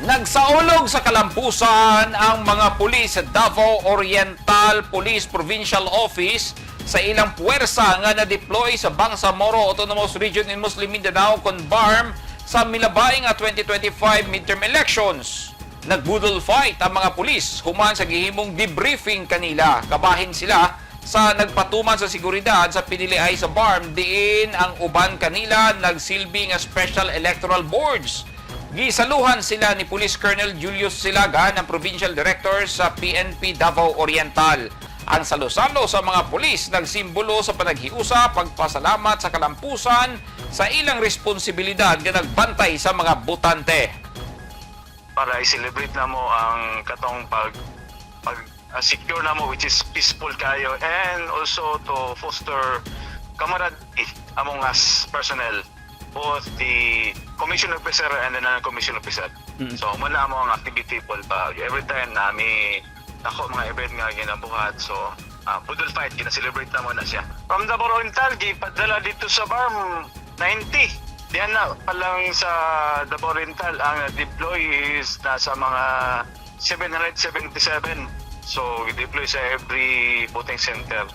Nagsaulog sa Kalampusan ang mga pulis sa DAVAO Oriental Police Provincial Office sa ilang puwersa nga na-deploy sa BANGSAMORO Autonomous Region in Muslim Mindanao kon BARMM sa Milabay nga 2025 midterm elections. Nag-Boodle fight ang mga pulis human sa gihimong debriefing kanila. Kabahin sila sa nagpatuman sa seguridad sa piniliay sa BARMM diin ang uban kanila nagsilbi nga special electoral boards. Gisaluhan sila ni Police Colonel Julius Silaga ng Provincial Director sa PNP Davao Oriental. Ang salusalo sa mga pulis nagsimbolo sa panaghiusa, pagpasalamat sa Kalampusan sa ilang responsibilidad na nagbantay sa mga botante. Para i-celebrate na mo ang katong secure na mo, which is peaceful kayo, and also to foster camaraderie among us personnel, both the commission officer and the non-commission officer. So muna mo ang activity po pa every time na may ako mga event nga ginabuhat. So Boodle fight gina-celebrate na mo na siya. From the ORIENTAL gipadala dito sa BARMM 90. Diyan na palang sa the ORIENTAL ang deploy is nasa mga 777. So, i-deploy sa every voting center.